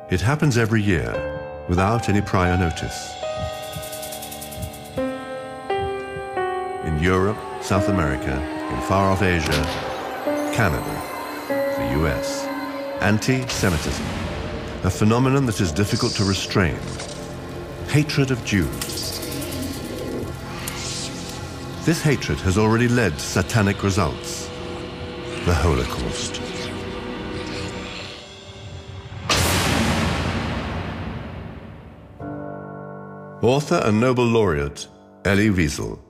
It happens every year, without any prior notice. In Europe, South America, in far-off Asia, Canada, the US. Anti-Semitism, a phenomenon that is difficult to restrain. Hatred of Jews. This hatred has already led to satanic results. The Holocaust. Author and Nobel laureate Elie Wiesel.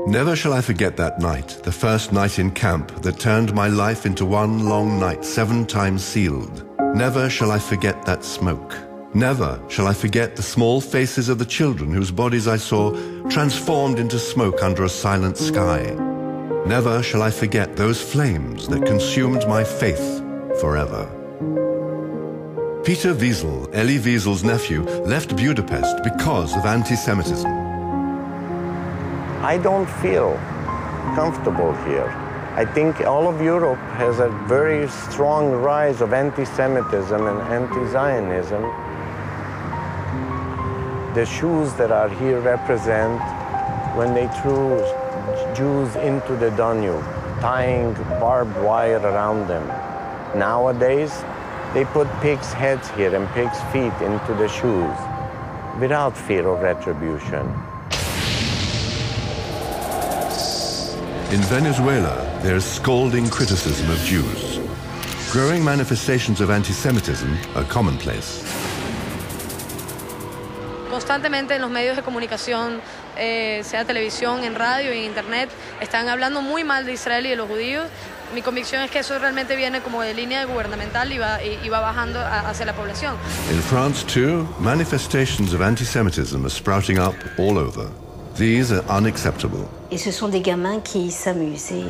Never shall I forget that night, the first night in camp that turned my life into one long night, 7 times sealed. Never shall I forget that smoke. Never shall I forget the small faces of the children whose bodies I saw transformed into smoke under a silent sky. Never shall I forget those flames that consumed my faith forever. Peter Wiesel, Elie Wiesel's nephew, left Budapest because of anti-Semitism. I don't feel comfortable here. I think all of Europe has a very strong rise of anti-Semitism and anti-Zionism. The shoes that are here represent when they threw Jews into the Danube, tying barbed wire around them. Nowadays, they put pigs' heads here and pigs' feet into the shoes without fear of retribution. In Venezuela, there is scalding criticism of Jews. Growing manifestations of anti-Semitism are commonplace. Constantemente en los medios de comunicación, sea televisión, en radio y en internet, están hablando muy mal de Israel y de los judíos. Mi convicción es que eso realmente viene como de línea gubernamental y va bajando hacia la población. In France, too, manifestations of anti-Semitism are sprouting up all over. These are unacceptable. Et ce sont des gamins qui s'amusaient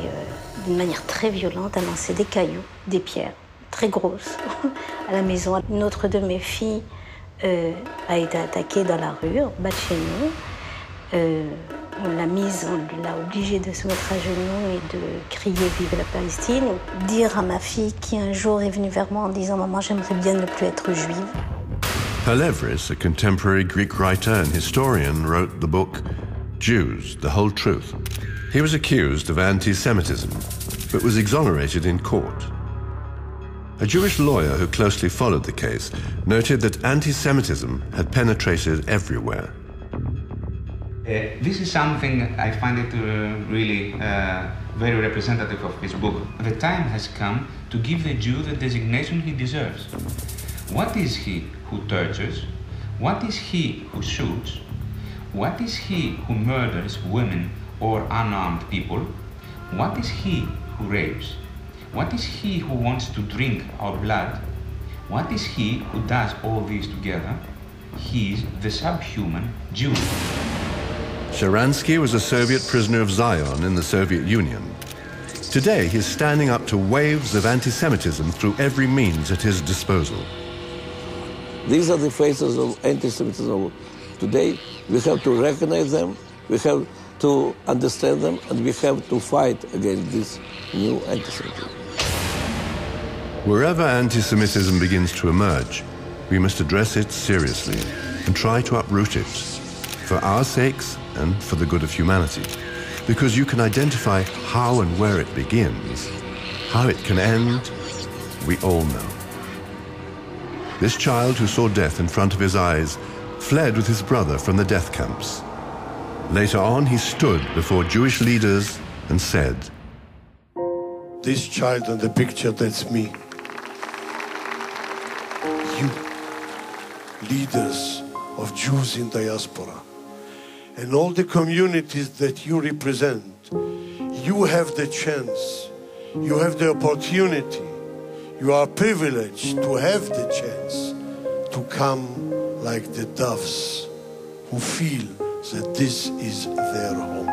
d'une manière très violente à lancer des cailloux, des pierres très grosses à la maison. Une autre de mes filles a été attaquée dans la rue, en bas de chez nous. On l'a obligée de se mettre à genoux et de crier « Vive la Palestine », dire à ma fille qui un jour est venue vers moi en disant « Maman, j'aimerais bien ne plus être juive ». Palevris, a contemporary Greek writer and historian, wrote the book Jews, the Whole Truth. He was accused of anti-Semitism, but was exonerated in court. A Jewish lawyer who closely followed the case noted that anti-Semitism had penetrated everywhere. This is something I find it really very representative of his book. The time has come to give the Jew the designation he deserves. What is he who tortures? What is he who shoots? What is he who murders women or unarmed people? What is he who rapes? What is he who wants to drink our blood? What is he who does all this together? He is the subhuman Jew. Sharansky was a Soviet prisoner of Zion in the Soviet Union. Today, he's standing up to waves of anti-Semitism through every means at his disposal. These are the faces of anti-Semitism today. We have to recognize them, we have to understand them, and we have to fight against this new anti-Semitism. Wherever anti-Semitism begins to emerge, we must address it seriously and try to uproot it, for our sakes and for the good of humanity. Because you can identify how and where it begins, how it can end, we all know. This child who saw death in front of his eyes fled with his brother from the death camps. Later on, he stood before Jewish leaders and said, "This child on the picture, that's me. You, leaders of Jews in diaspora, and all the communities that you represent, you have the chance, you have the opportunity, you are privileged to have the chance to come like the doves who feel that this is their home."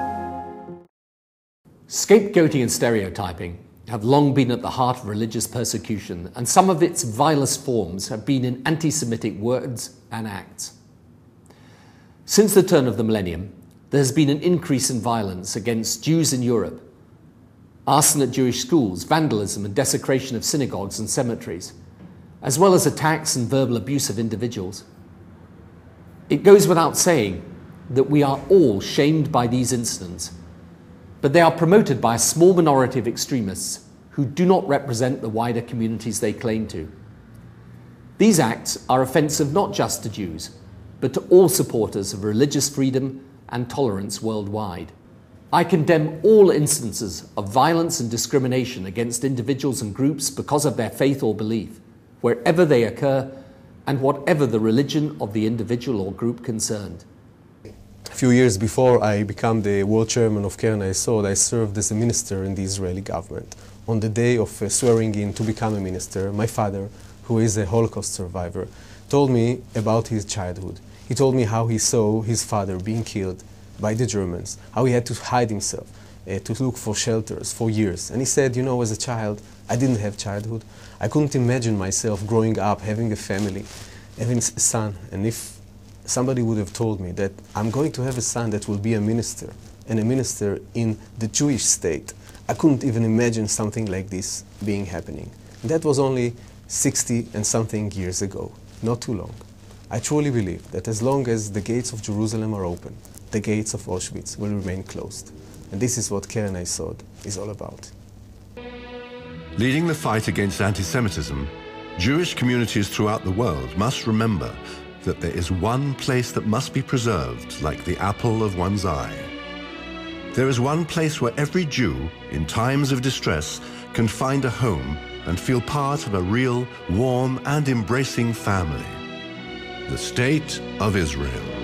Scapegoating and stereotyping have long been at the heart of religious persecution, and some of its vilest forms have been in anti-Semitic words and acts. Since the turn of the millennium, there has been an increase in violence against Jews in Europe. Arson at Jewish schools, vandalism and desecration of synagogues and cemeteries. as well as attacks and verbal abuse of individuals. It goes without saying that we are all shamed by these incidents, but they are promoted by a small minority of extremists who do not represent the wider communities they claim to. These acts are offensive not just to Jews, but to all supporters of religious freedom and tolerance worldwide. I condemn all instances of violence and discrimination against individuals and groups because of their faith or belief, wherever they occur and whatever the religion of the individual or group concerned. A few years before I became the world chairman of Keren Hayesod, I served as a minister in the Israeli government. On the day of swearing in to become a minister, my father, who is a Holocaust survivor, told me about his childhood. He told me how he saw his father being killed by the Germans, how he had to hide himself, to look for shelters for years. And he said, you know, as a child, I didn't have childhood. I couldn't imagine myself growing up, having a family, having a son. And if somebody would have told me that I'm going to have a son that will be a minister, and a minister in the Jewish state, I couldn't even imagine something like this being happening. And that was only 60 and something years ago, not too long. I truly believe that as long as the gates of Jerusalem are open, the gates of Auschwitz will remain closed. And this is what Keren Hayesod is all about. Leading the fight against anti-Semitism, Jewish communities throughout the world must remember that there is one place that must be preserved like the apple of one's eye. There is one place where every Jew, in times of distress, can find a home and feel part of a real, warm and embracing family. The State of Israel.